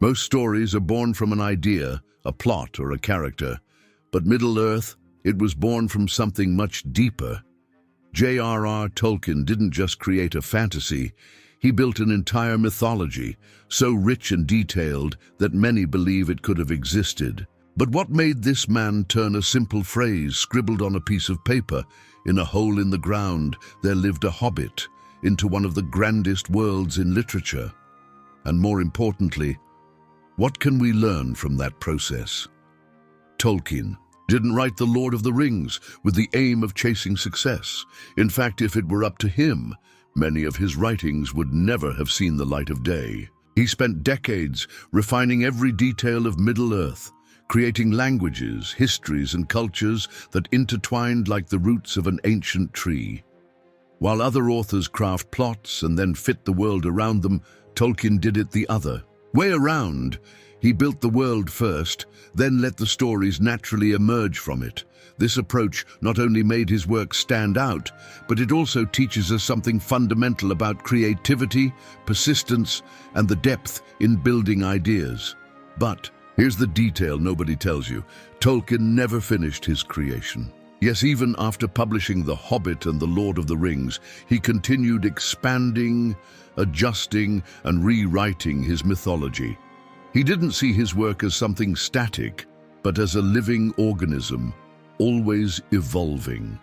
Most stories are born from an idea, a plot, or a character. But Middle-earth, it was born from something much deeper. J.R.R. Tolkien didn't just create a fantasy, he built an entire mythology, so rich and detailed that many believe it could have existed. But what made this man turn a simple phrase scribbled on a piece of paper, "In a hole in the ground there lived a hobbit," into one of the grandest worlds in literature? And more importantly, what can we learn from that process? Tolkien didn't write The Lord of the Rings with the aim of chasing success. In fact, if it were up to him, many of his writings would never have seen the light of day. He spent decades refining every detail of Middle-earth, creating languages, histories, and cultures that intertwined like the roots of an ancient tree. While other authors craft plots and then fit the world around them, Tolkien did it the other way around. He built the world first, then let the stories naturally emerge from it. This approach not only made his work stand out, but it also teaches us something fundamental about creativity, persistence, and the depth in building ideas. But here's the detail nobody tells you. Tolkien never finished his creation. Yes, even after publishing The Hobbit and The Lord of the Rings, he continued expanding, adjusting, and rewriting his mythology. He didn't see his work as something static, but as a living organism, always evolving.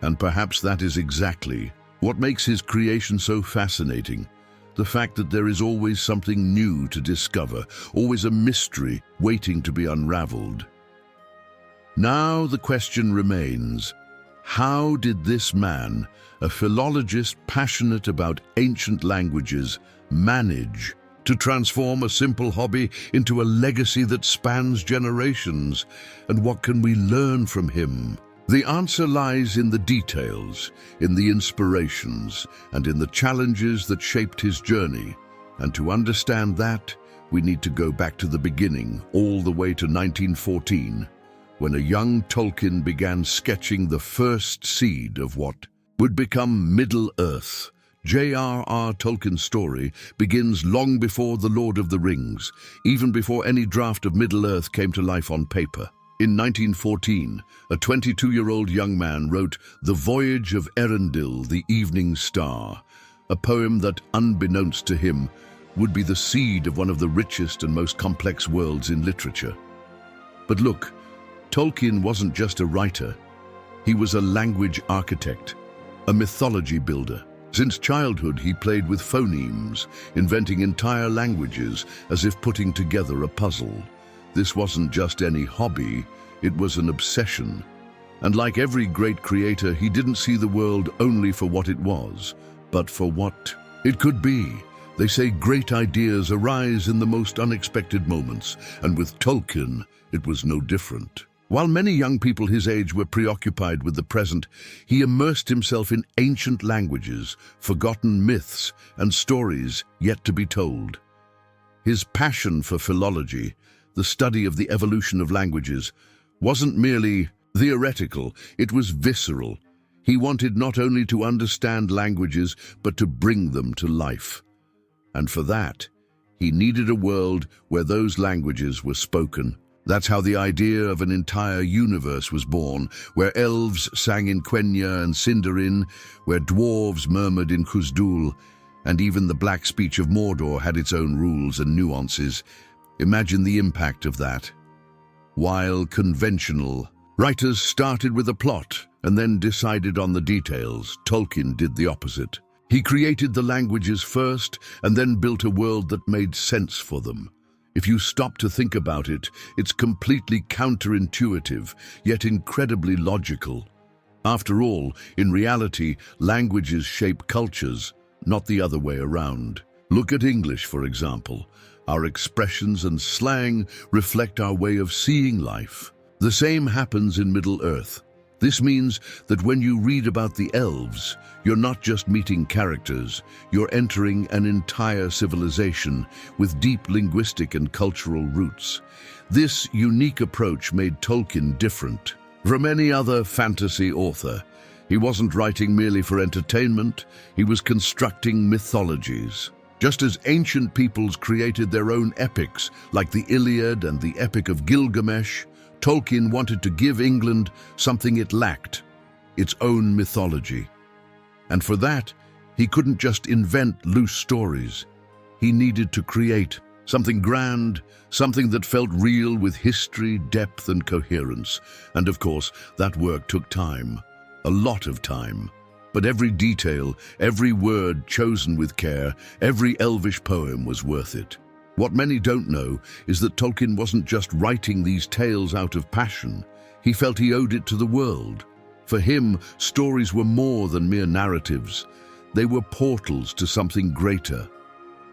And perhaps that is exactly what makes his creation so fascinating. The fact that there is always something new to discover, always a mystery waiting to be unraveled. Now the question remains, how did this man, a philologist passionate about ancient languages, manage to transform a simple hobby into a legacy that spans generations? And what can we learn from him? The answer lies in the details, in the inspirations, and in the challenges that shaped his journey. And to understand that, we need to go back to the beginning, all the way to 1914, when a young Tolkien began sketching the first seed of what would become Middle-earth. J.R.R. Tolkien's story begins long before The Lord of the Rings, even before any draft of Middle-earth came to life on paper. In 1914, a 22-year-old young man wrote The Voyage of Eärendil, the Evening Star, a poem that, unbeknownst to him, would be the seed of one of the richest and most complex worlds in literature. But look, Tolkien wasn't just a writer. He was a language architect, a mythology builder. Since childhood, he played with phonemes, inventing entire languages as if putting together a puzzle. This wasn't just any hobby, it was an obsession. And like every great creator, he didn't see the world only for what it was, but for what it could be. They say great ideas arise in the most unexpected moments, and with Tolkien, it was no different. While many young people his age were preoccupied with the present, he immersed himself in ancient languages, forgotten myths, and stories yet to be told. His passion for philology, the study of the evolution of languages, wasn't merely theoretical, it was visceral. He wanted not only to understand languages, but to bring them to life. And for that, he needed a world where those languages were spoken. That's how the idea of an entire universe was born, where elves sang in Quenya and Sindarin, where dwarves murmured in Khusdul, and even the black speech of Mordor had its own rules and nuances. Imagine the impact of that. While conventional writers started with a plot and then decided on the details, Tolkien did the opposite. He created the languages first and then built a world that made sense for them. If you stop to think about it, it's completely counterintuitive, yet incredibly logical. After all, in reality, languages shape cultures, not the other way around. Look at English, for example. Our expressions and slang reflect our way of seeing life. The same happens in Middle-earth. This means that when you read about the elves, you're not just meeting characters, you're entering an entire civilization with deep linguistic and cultural roots. This unique approach made Tolkien different from any other fantasy author. He wasn't writing merely for entertainment, he was constructing mythologies. Just as ancient peoples created their own epics, like the Iliad and the Epic of Gilgamesh, Tolkien wanted to give England something it lacked, its own mythology. And for that, he couldn't just invent loose stories. He needed to create something grand, something that felt real with history, depth, and coherence. And of course, that work took time, a lot of time. But every detail, every word chosen with care, every elvish poem was worth it. What many don't know is that Tolkien wasn't just writing these tales out of passion. He felt he owed it to the world. For him, stories were more than mere narratives. They were portals to something greater.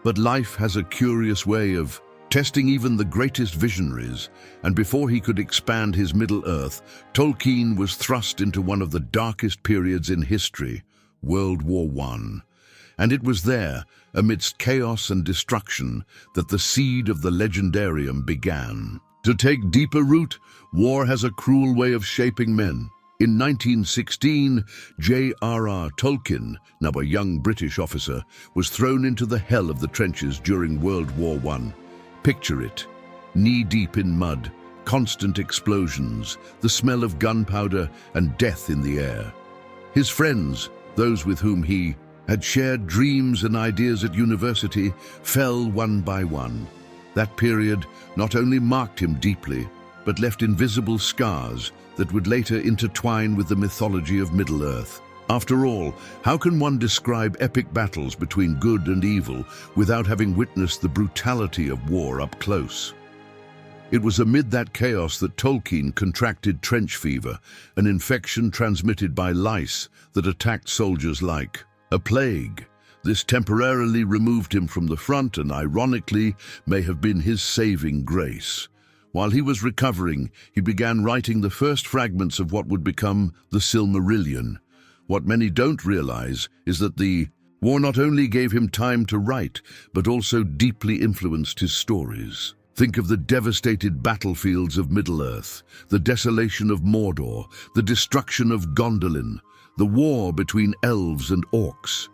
But life has a curious way of testing even the greatest visionaries, and before he could expand his Middle-earth, Tolkien was thrust into one of the darkest periods in history, World War I. And it was there, amidst chaos and destruction, that the seed of the legendarium began. To take deeper root, war has a cruel way of shaping men. In 1916, J.R.R. Tolkien, now a young British officer, was thrown into the hell of the trenches during World War I. Picture it, knee-deep in mud, constant explosions, the smell of gunpowder and death in the air. His friends, those with whom he had shared dreams and ideas at university, fell one by one. That period not only marked him deeply, but left invisible scars that would later intertwine with the mythology of Middle-earth. After all, how can one describe epic battles between good and evil without having witnessed the brutality of war up close? It was amid that chaos that Tolkien contracted trench fever, an infection transmitted by lice that attacked soldiers like a plague. This temporarily removed him from the front and, ironically, may have been his saving grace. While he was recovering, he began writing the first fragments of what would become the Silmarillion. What many don't realize is that the war not only gave him time to write, but also deeply influenced his stories. Think of the devastated battlefields of Middle-earth, the desolation of Mordor, the destruction of Gondolin, the war between elves and orcs.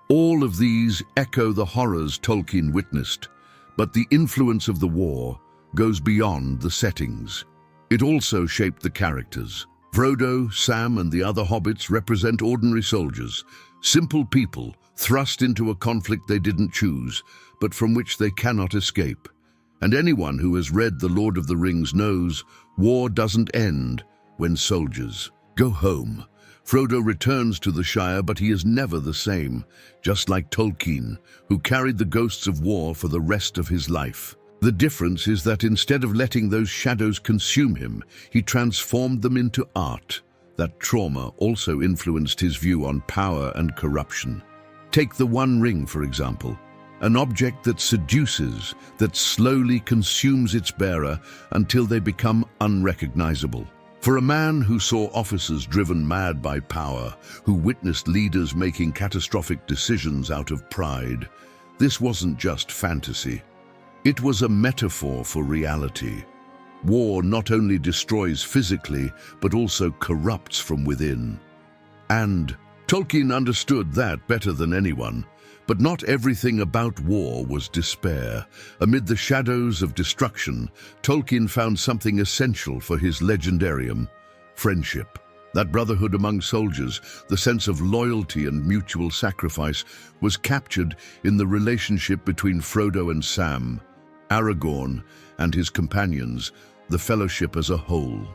All of these echo the horrors Tolkien witnessed, but the influence of the war goes beyond the settings. It also shaped the characters. Frodo, Sam, and the other hobbits represent ordinary soldiers, simple people thrust into a conflict they didn't choose, but from which they cannot escape. And anyone who has read The Lord of the Rings knows war doesn't end when soldiers go home. Frodo returns to the Shire, but he is never the same, just like Tolkien, who carried the ghosts of war for the rest of his life. The difference is that instead of letting those shadows consume him, he transformed them into art. That trauma also influenced his view on power and corruption. Take the One Ring, for example, an object that seduces, that slowly consumes its bearer until they become unrecognizable. For a man who saw officers driven mad by power, who witnessed leaders making catastrophic decisions out of pride, this wasn't just fantasy. It was a metaphor for reality. War not only destroys physically, but also corrupts from within. And Tolkien understood that better than anyone. But not everything about war was despair. Amid the shadows of destruction, Tolkien found something essential for his legendarium: friendship. That brotherhood among soldiers, the sense of loyalty and mutual sacrifice, was captured in the relationship between Frodo and Sam, Aragorn and his companions, the Fellowship as a whole.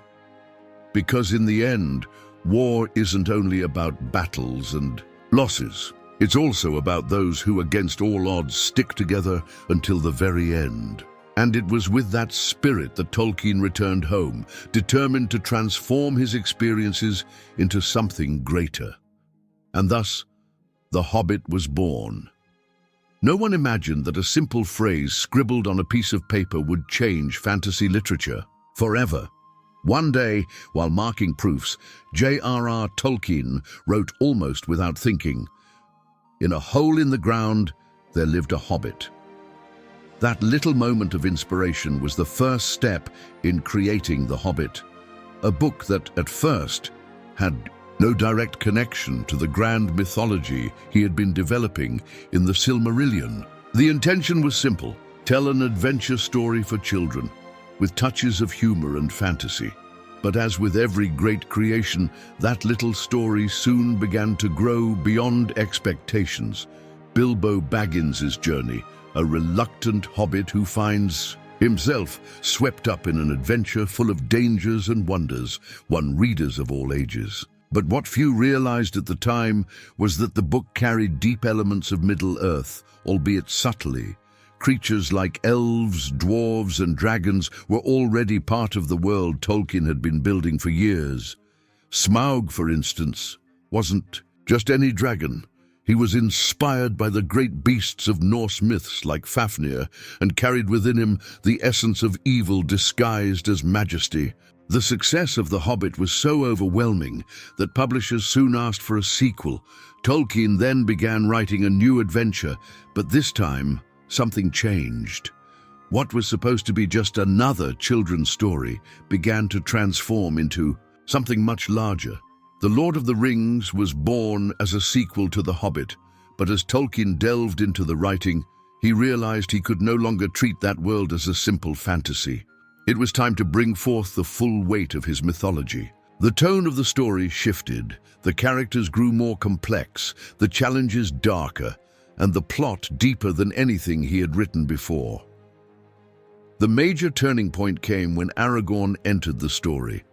Because in the end, war isn't only about battles and losses. It's also about those who, against all odds, stick together until the very end. And it was with that spirit that Tolkien returned home, determined to transform his experiences into something greater. And thus, The Hobbit was born. No one imagined that a simple phrase scribbled on a piece of paper would change fantasy literature forever. One day, while marking proofs, J.R.R. Tolkien wrote almost without thinking, "In a hole in the ground, there lived a hobbit." That little moment of inspiration was the first step in creating The Hobbit, a book that, at first, had no direct connection to the grand mythology he had been developing in the Silmarillion. The intention was simple: tell an adventure story for children, with touches of humor and fantasy. But as with every great creation, that little story soon began to grow beyond expectations. Bilbo Baggins's journey, a reluctant hobbit who finds himself swept up in an adventure full of dangers and wonders, won readers of all ages. But what few realized at the time was that the book carried deep elements of Middle-earth, albeit subtly. Creatures like elves, dwarves, and dragons were already part of the world Tolkien had been building for years. Smaug, for instance, wasn't just any dragon. He was inspired by the great beasts of Norse myths like Fafnir, and carried within him the essence of evil disguised as majesty. The success of The Hobbit was so overwhelming that publishers soon asked for a sequel. Tolkien then began writing a new adventure, but this time, something changed. What was supposed to be just another children's story began to transform into something much larger. The Lord of the Rings was born as a sequel to The Hobbit, but as Tolkien delved into the writing, he realized he could no longer treat that world as a simple fantasy. It was time to bring forth the full weight of his mythology. The tone of the story shifted, the characters grew more complex, the challenges darker, and the plot deeper than anything he had written before. The major turning point came when Aragorn entered the story.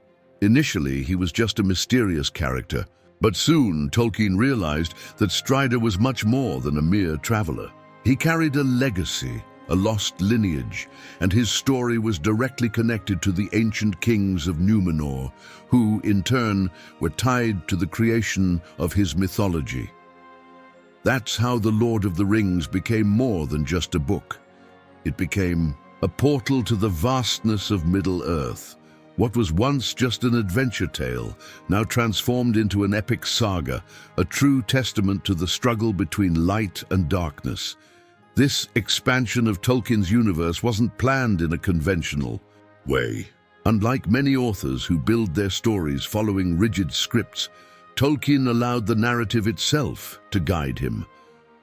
Initially, he was just a mysterious character, but soon Tolkien realized that Strider was much more than a mere traveler. He carried a legacy, a lost lineage, and his story was directly connected to the ancient kings of Númenor, who, in turn, were tied to the creation of his mythology. That's how The Lord of the Rings became more than just a book. It became a portal to the vastness of Middle-earth. What was once just an adventure tale, now transformed into an epic saga, a true testament to the struggle between light and darkness. This expansion of Tolkien's universe wasn't planned in a conventional way. Unlike many authors who build their stories following rigid scripts, Tolkien allowed the narrative itself to guide him.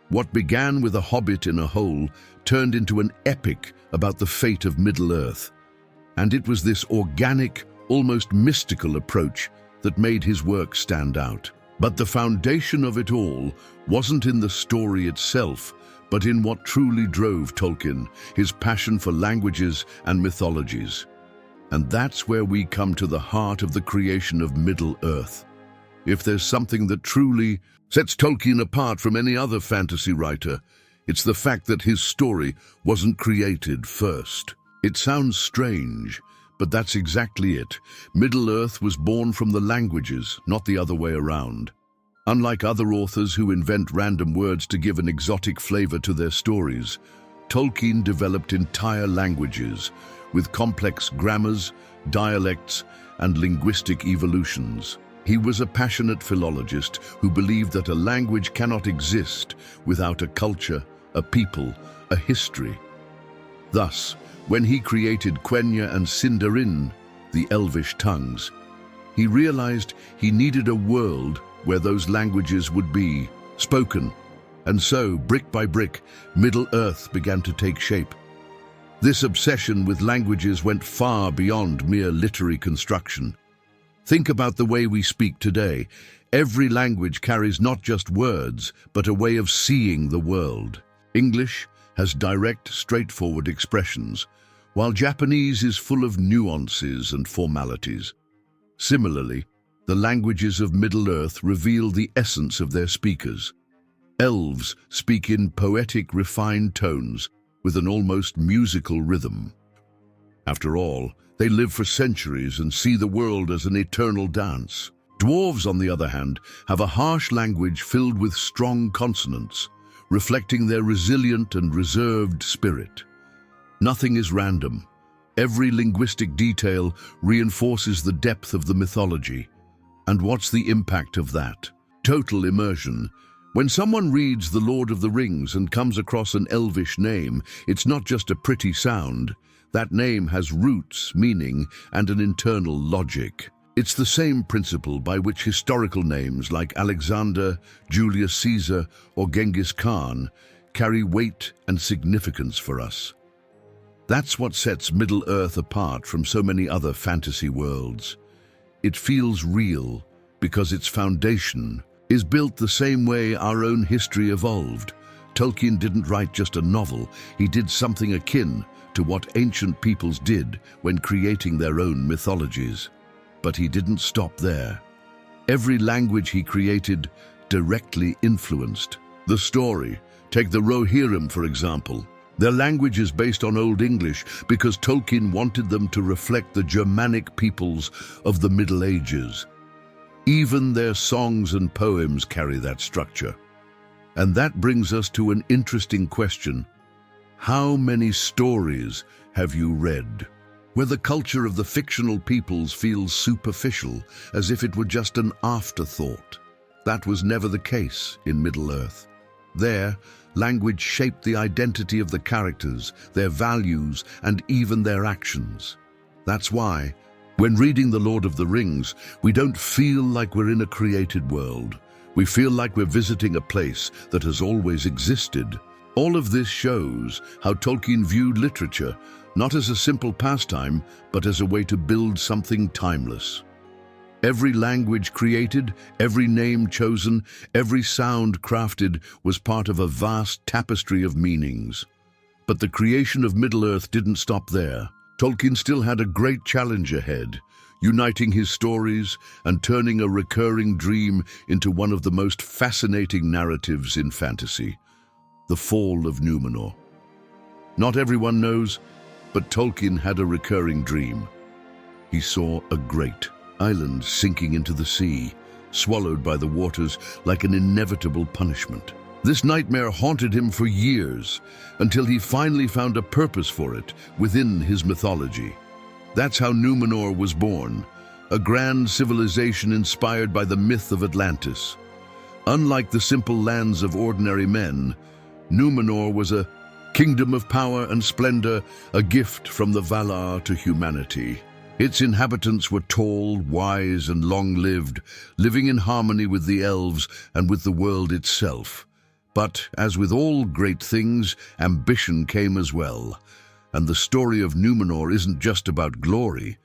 What began with a hobbit in a hole turned into an epic about the fate of Middle-earth. And it was this organic, almost mystical approach that made his work stand out. But the foundation of it all wasn't in the story itself, but in what truly drove Tolkien, his passion for languages and mythologies. And that's where we come to the heart of the creation of Middle-earth. If there's something that truly sets Tolkien apart from any other fantasy writer, it's the fact that his story wasn't created first. It sounds strange, but that's exactly it. Middle-earth was born from the languages, not the other way around. Unlike other authors who invent random words to give an exotic flavor to their stories, Tolkien developed entire languages with complex grammars, dialects, and linguistic evolutions. He was a passionate philologist who believed that a language cannot exist without a culture, a people, a history. Thus, when he created Quenya and Sindarin, the Elvish tongues, he realized he needed a world where those languages would be spoken. And so, brick by brick, Middle-earth began to take shape. This obsession with languages went far beyond mere literary construction. Think about the way we speak today. Every language carries not just words, but a way of seeing the world. English has direct, straightforward expressions, while Japanese is full of nuances and formalities. Similarly, the languages of Middle-earth reveal the essence of their speakers. Elves speak in poetic, refined tones with an almost musical rhythm. After all, they live for centuries and see the world as an eternal dance. Dwarves, on the other hand, have a harsh language filled with strong consonants, reflecting their resilient and reserved spirit. Nothing is random. Every linguistic detail reinforces the depth of the mythology. And what's the impact of that? Total immersion. When someone reads The Lord of the Rings and comes across an Elvish name, it's not just a pretty sound. That name has roots, meaning, and an internal logic. It's the same principle by which historical names like Alexander, Julius Caesar, or Genghis Khan carry weight and significance for us. That's what sets Middle-earth apart from so many other fantasy worlds. It feels real because its foundation is built the same way our own history evolved. Tolkien didn't write just a novel, he did something akin to what ancient peoples did when creating their own mythologies. But he didn't stop there. Every language he created directly influenced the story. Take the Rohirrim, for example. Their language is based on Old English because Tolkien wanted them to reflect the Germanic peoples of the Middle Ages. Even their songs and poems carry that structure. And that brings us to an interesting question. How many stories have you read where the culture of the fictional peoples feels superficial, as if it were just an afterthought? That was never the case in Middle-earth. There, language shaped the identity of the characters, their values, and even their actions. That's why, when reading The Lord of the Rings, we don't feel like we're in a created world. We feel like we're visiting a place that has always existed. All of this shows how Tolkien viewed literature, not as a simple pastime, but as a way to build something timeless. Every language created, every name chosen, every sound crafted was part of a vast tapestry of meanings. But the creation of Middle-earth didn't stop there. Tolkien still had a great challenge ahead, uniting his stories and turning a recurring dream into one of the most fascinating narratives in fantasy: the fall of Numenor. Not everyone knows, but Tolkien had a recurring dream. He saw a great island sinking into the sea, swallowed by the waters like an inevitable punishment. This nightmare haunted him for years, until he finally found a purpose for it within his mythology. That's how Numenor was born, a grand civilization inspired by the myth of Atlantis. Unlike the simple lands of ordinary men, Numenor was a kingdom of power and splendor, a gift from the Valar to humanity. Its inhabitants were tall, wise, and long-lived, living in harmony with the elves and with the world itself. But, as with all great things, ambition came as well. And the story of Numenor isn't just about glory,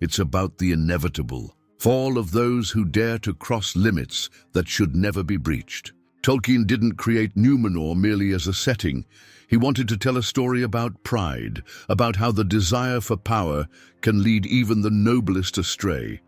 it's about the inevitable fall of those who dare to cross limits that should never be breached. Tolkien didn't create Numenor merely as a setting. He wanted to tell a story about pride, about how the desire for power can lead even the noblest astray.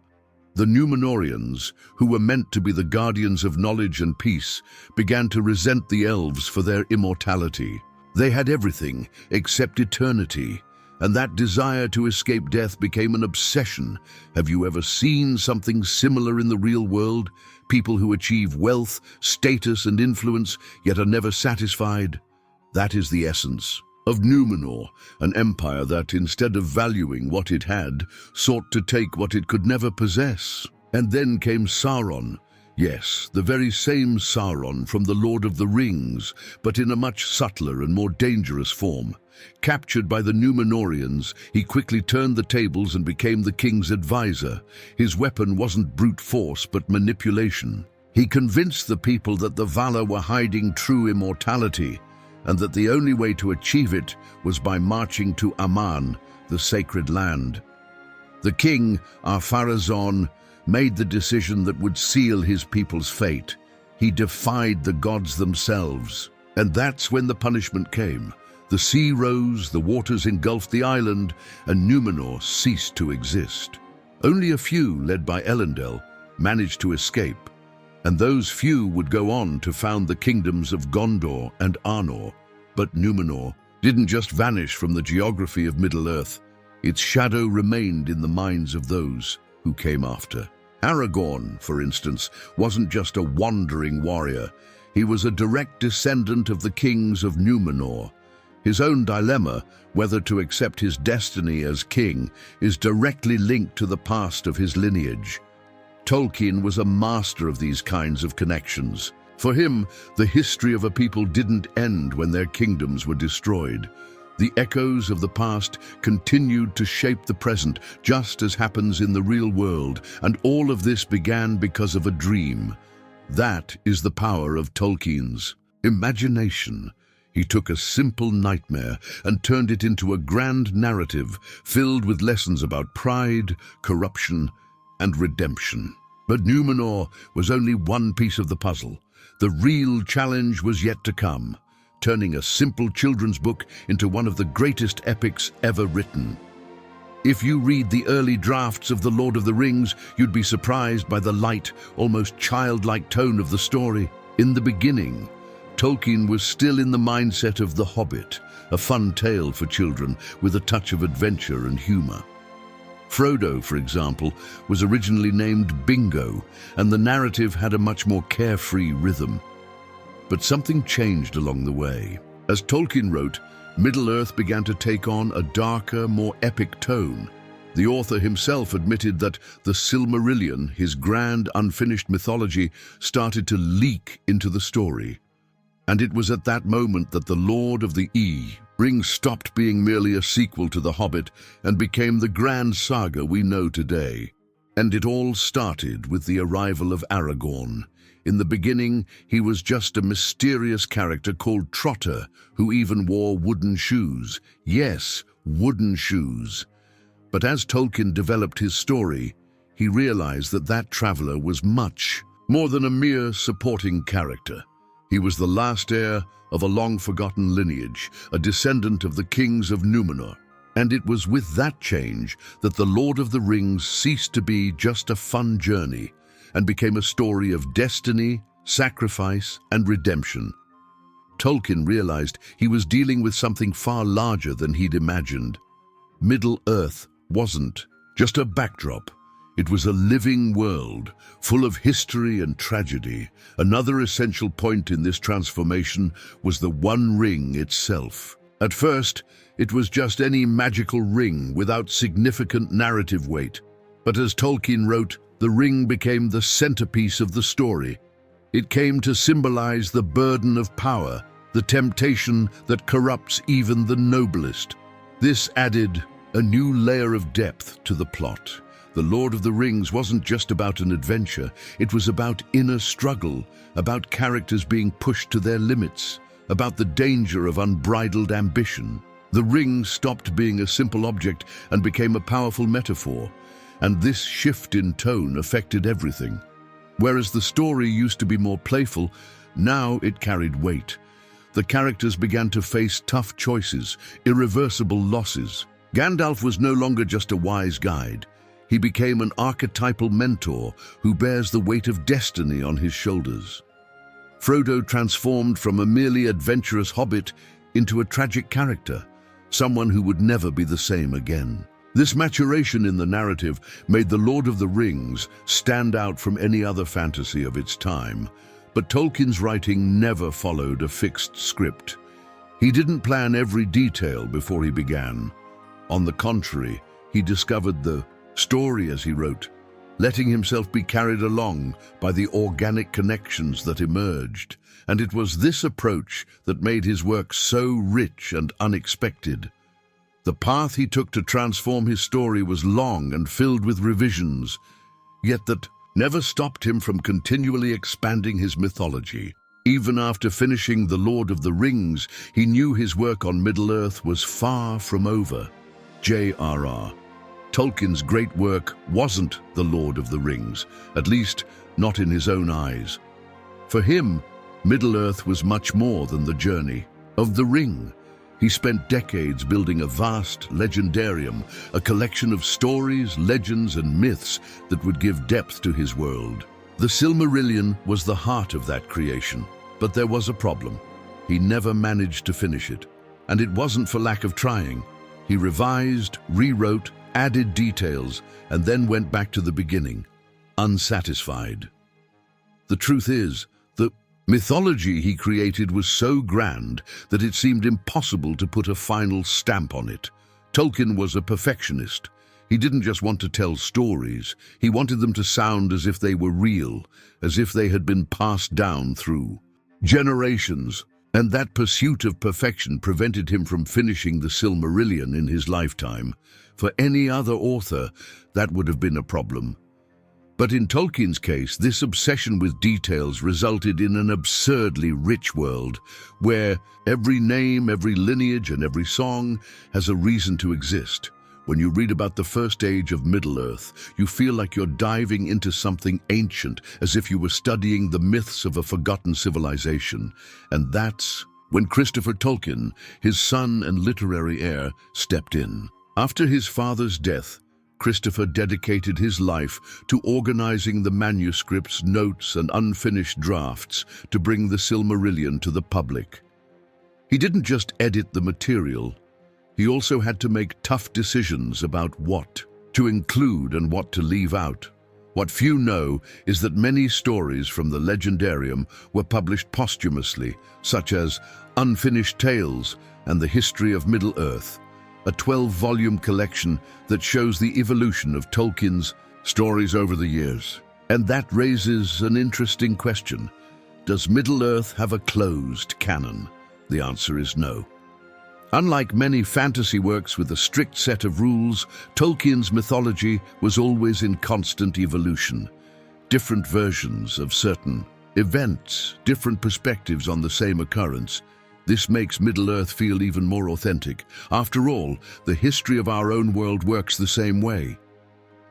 The Númenóreans, who were meant to be the guardians of knowledge and peace, began to resent the elves for their immortality. They had everything except eternity, and that desire to escape death became an obsession. Have you ever seen something similar in the real world? People who achieve wealth, status, and influence, yet are never satisfied? That is the essence of Numenor, an empire that, instead of valuing what it had, sought to take what it could never possess. And then came Sauron. Yes, the very same Sauron from the Lord of the Rings, but in a much subtler and more dangerous form. Captured by the Númenóreans, he quickly turned the tables and became the king's advisor. His weapon wasn't brute force, but manipulation. He convinced the people that the Valar were hiding true immortality, and that the only way to achieve it was by marching to Aman, the sacred land. The king, Ar-Pharazôn, made the decision that would seal his people's fate. He defied the gods themselves. And that's when the punishment came. The sea rose, the waters engulfed the island, and Numenor ceased to exist. Only a few, led by Elendil, managed to escape, and those few would go on to found the kingdoms of Gondor and Arnor. But Numenor didn't just vanish from the geography of Middle-earth. Its shadow remained in the minds of those who came after. Aragorn, for instance, wasn't just a wandering warrior. He was a direct descendant of the kings of Numenor. His own dilemma, whether to accept his destiny as king, is directly linked to the past of his lineage. Tolkien was a master of these kinds of connections. For him, the history of a people didn't end when their kingdoms were destroyed. The echoes of the past continued to shape the present, just as happens in the real world, and all of this began because of a dream. That is the power of Tolkien's imagination. He took a simple nightmare and turned it into a grand narrative filled with lessons about pride, corruption, and redemption. But Numenor was only one piece of the puzzle. The real challenge was yet to come, turning a simple children's book into one of the greatest epics ever written. If you read the early drafts of The Lord of the Rings, you'd be surprised by the light, almost childlike tone of the story. In the beginning, Tolkien was still in the mindset of The Hobbit, a fun tale for children with a touch of adventure and humor. Frodo, for example, was originally named Bingo, and the narrative had a much more carefree rhythm. But something changed along the way. As Tolkien wrote, Middle-earth began to take on a darker, more epic tone. The author himself admitted that the Silmarillion, his grand, unfinished mythology, started to leak into the story. And it was at that moment that The Lord of the Rings stopped being merely a sequel to The Hobbit and became the grand saga we know today. And it all started with the arrival of Aragorn. In the beginning, he was just a mysterious character called Trotter, who even wore wooden shoes. Yes, wooden shoes. But as Tolkien developed his story, he realized that that traveler was much more than a mere supporting character. He was the last heir of a long-forgotten lineage, a descendant of the kings of Numenor. And it was with that change that The Lord of the Rings ceased to be just a fun journey and became a story of destiny, sacrifice, and redemption. Tolkien realized he was dealing with something far larger than he'd imagined. Middle-earth wasn't just a backdrop. It was a living world, full of history and tragedy. Another essential point in this transformation was the One Ring itself. At first, it was just any magical ring without significant narrative weight. But as Tolkien wrote, the ring became the centerpiece of the story. It came to symbolize the burden of power, the temptation that corrupts even the noblest. This added a new layer of depth to the plot. The Lord of the Rings wasn't just about an adventure, it was about inner struggle, about characters being pushed to their limits, about the danger of unbridled ambition. The ring stopped being a simple object and became a powerful metaphor, and this shift in tone affected everything. Whereas the story used to be more playful, now it carried weight. The characters began to face tough choices, irreversible losses. Gandalf was no longer just a wise guide. He became an archetypal mentor who bears the weight of destiny on his shoulders. Frodo transformed from a merely adventurous hobbit into a tragic character, someone who would never be the same again. This maturation in the narrative made The Lord of the Rings stand out from any other fantasy of its time. But Tolkien's writing never followed a fixed script. He didn't plan every detail before he began. On the contrary, he discovered the story as he wrote, letting himself be carried along by the organic connections that emerged. And it was this approach that made his work so rich and unexpected. The path he took to transform his story was long and filled with revisions, yet that never stopped him from continually expanding his mythology. Even after finishing The Lord of the Rings, he knew his work on Middle-earth was far from over. J.R.R. Tolkien's great work wasn't The Lord of the Rings, at least not in his own eyes. For him, Middle-earth was much more than the journey of the ring. He spent decades building a vast legendarium, a collection of stories, legends, and myths that would give depth to his world. The Silmarillion was the heart of that creation, but there was a problem. He never managed to finish it, and it wasn't for lack of trying. He revised, rewrote, added details, and then went back to the beginning, unsatisfied. The truth is, the mythology he created was so grand that it seemed impossible to put a final stamp on it. Tolkien was a perfectionist. He didn't just want to tell stories, he wanted them to sound as if they were real, as if they had been passed down through generations. And that pursuit of perfection prevented him from finishing the Silmarillion in his lifetime. For any other author, that would have been a problem. But in Tolkien's case, this obsession with details resulted in an absurdly rich world, where every name, every lineage, and every song has a reason to exist. When you read about the first age of Middle-earth, you feel like you're diving into something ancient, as if you were studying the myths of a forgotten civilization. And that's when Christopher Tolkien, his son and literary heir, stepped in. After his father's death, Christopher dedicated his life to organizing the manuscripts, notes, and unfinished drafts to bring the Silmarillion to the public. He didn't just edit the material, he also had to make tough decisions about what to include and what to leave out. What few know is that many stories from the Legendarium were published posthumously, such as Unfinished Tales and the History of Middle-earth, a 12-volume collection that shows the evolution of Tolkien's stories over the years. And that raises an interesting question. Does Middle-earth have a closed canon? The answer is no. Unlike many fantasy works with a strict set of rules, Tolkien's mythology was always in constant evolution. Different versions of certain events, different perspectives on the same occurrence. This makes Middle-earth feel even more authentic. After all, the history of our own world works the same way.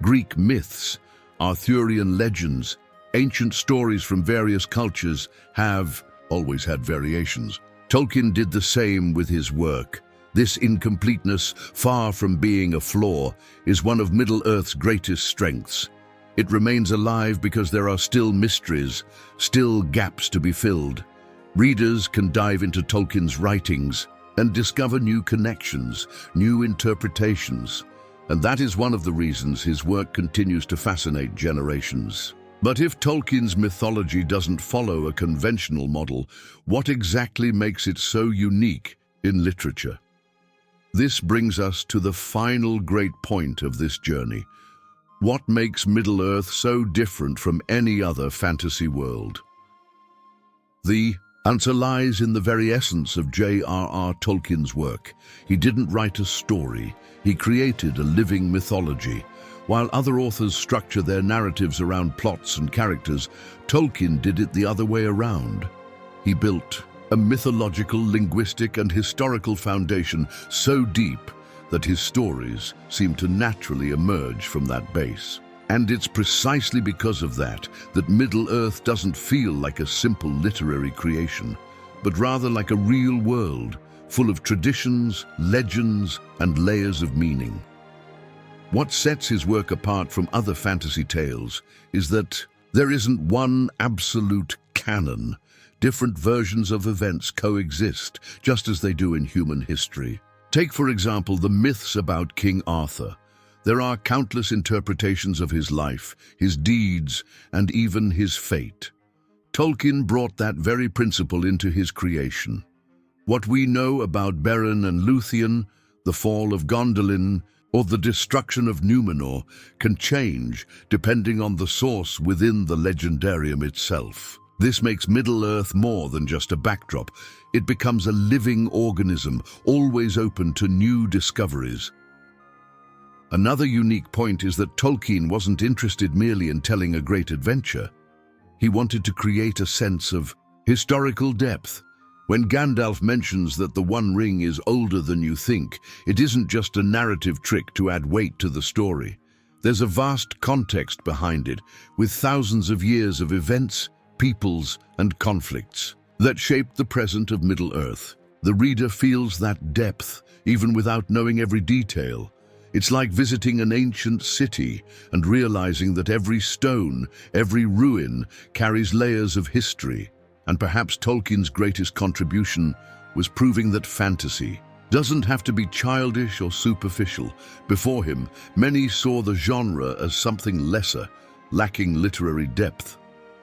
Greek myths, Arthurian legends, ancient stories from various cultures have always had variations. Tolkien did the same with his work. This incompleteness, far from being a flaw, is one of Middle-earth's greatest strengths. It remains alive because there are still mysteries, still gaps to be filled. Readers can dive into Tolkien's writings and discover new connections, new interpretations, and that is one of the reasons his work continues to fascinate generations. But if Tolkien's mythology doesn't follow a conventional model, what exactly makes it so unique in literature? This brings us to the final great point of this journey. What makes Middle-earth so different from any other fantasy world? The answer lies in the very essence of J.R.R. Tolkien's work. He didn't write a story, he created a living mythology. While other authors structure their narratives around plots and characters, Tolkien did it the other way around. He built a mythological, linguistic, and historical foundation so deep that his stories seem to naturally emerge from that base. And it's precisely because of that Middle-earth doesn't feel like a simple literary creation, but rather like a real world full of traditions, legends, and layers of meaning. What sets his work apart from other fantasy tales is that there isn't one absolute canon. Different versions of events coexist, just as they do in human history. Take, for example, the myths about King Arthur. There are countless interpretations of his life, his deeds, and even his fate. Tolkien brought that very principle into his creation. What we know about Beren and Luthien, the fall of Gondolin, or the destruction of Numenor can change depending on the source within the Legendarium itself. This makes Middle-earth more than just a backdrop. It becomes a living organism, always open to new discoveries. Another unique point is that Tolkien wasn't interested merely in telling a great adventure. He wanted to create a sense of historical depth. When Gandalf mentions that the One Ring is older than you think, it isn't just a narrative trick to add weight to the story. There's a vast context behind it, with thousands of years of events, peoples, and conflicts that shaped the present of Middle-earth. The reader feels that depth, even without knowing every detail. It's like visiting an ancient city and realizing that every stone, every ruin, carries layers of history. And perhaps Tolkien's greatest contribution was proving that fantasy doesn't have to be childish or superficial. Before him, many saw the genre as something lesser, lacking literary depth.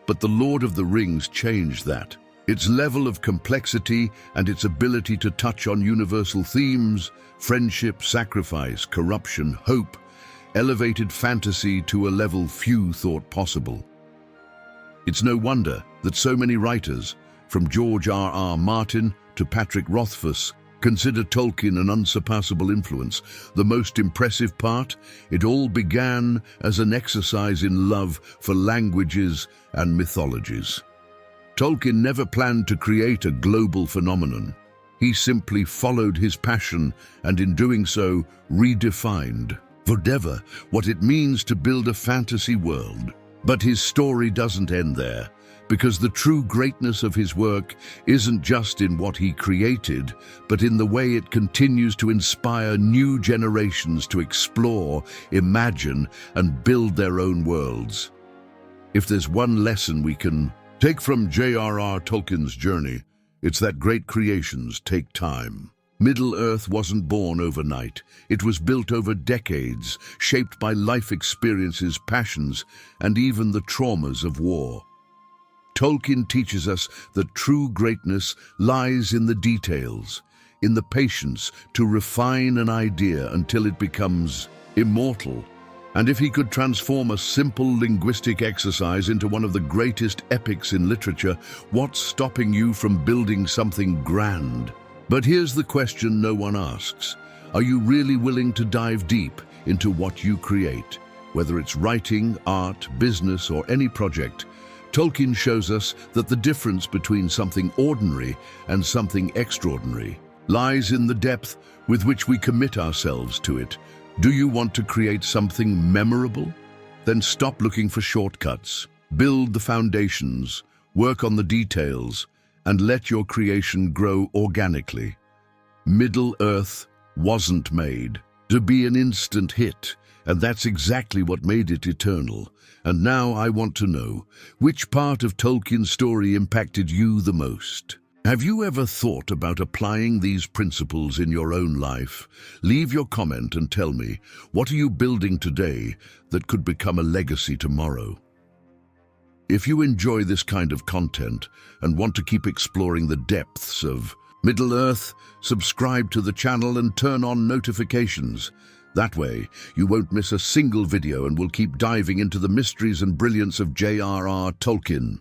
But The Lord of the Rings changed that. Its level of complexity and its ability to touch on universal themes, friendship, sacrifice, corruption, hope, elevated fantasy to a level few thought possible. It's no wonder that so many writers, from George R.R. Martin to Patrick Rothfuss, Consider Tolkien an unsurpassable influence. The most impressive part? It all began as an exercise in love for languages and mythologies. Tolkien never planned to create a global phenomenon. He simply followed his passion and in doing so redefined forever what it means to build a fantasy world. But his story doesn't end there, because the true greatness of his work isn't just in what he created, but in the way it continues to inspire new generations to explore, imagine, and build their own worlds. If there's one lesson we can take from J.R.R. Tolkien's journey, it's that great creations take time. Middle-earth wasn't born overnight. It was built over decades, shaped by life experiences, passions, and even the traumas of war. Tolkien teaches us that true greatness lies in the details, in the patience to refine an idea until it becomes immortal. And if he could transform a simple linguistic exercise into one of the greatest epics in literature, what's stopping you from building something grand? But here's the question no one asks. Are you really willing to dive deep into what you create? Whether it's writing, art, business, or any project, Tolkien shows us that the difference between something ordinary and something extraordinary lies in the depth with which we commit ourselves to it. Do you want to create something memorable? Then stop looking for shortcuts. Build the foundations, work on the details, and let your creation grow organically. Middle-earth wasn't made to be an instant hit, and that's exactly what made it eternal. And now I want to know, which part of Tolkien's story impacted you the most? Have you ever thought about applying these principles in your own life? Leave your comment and tell me, what are you building today that could become a legacy tomorrow? If you enjoy this kind of content and want to keep exploring the depths of Middle-earth, subscribe to the channel and turn on notifications. That way, you won't miss a single video and will keep diving into the mysteries and brilliance of J.R.R. Tolkien.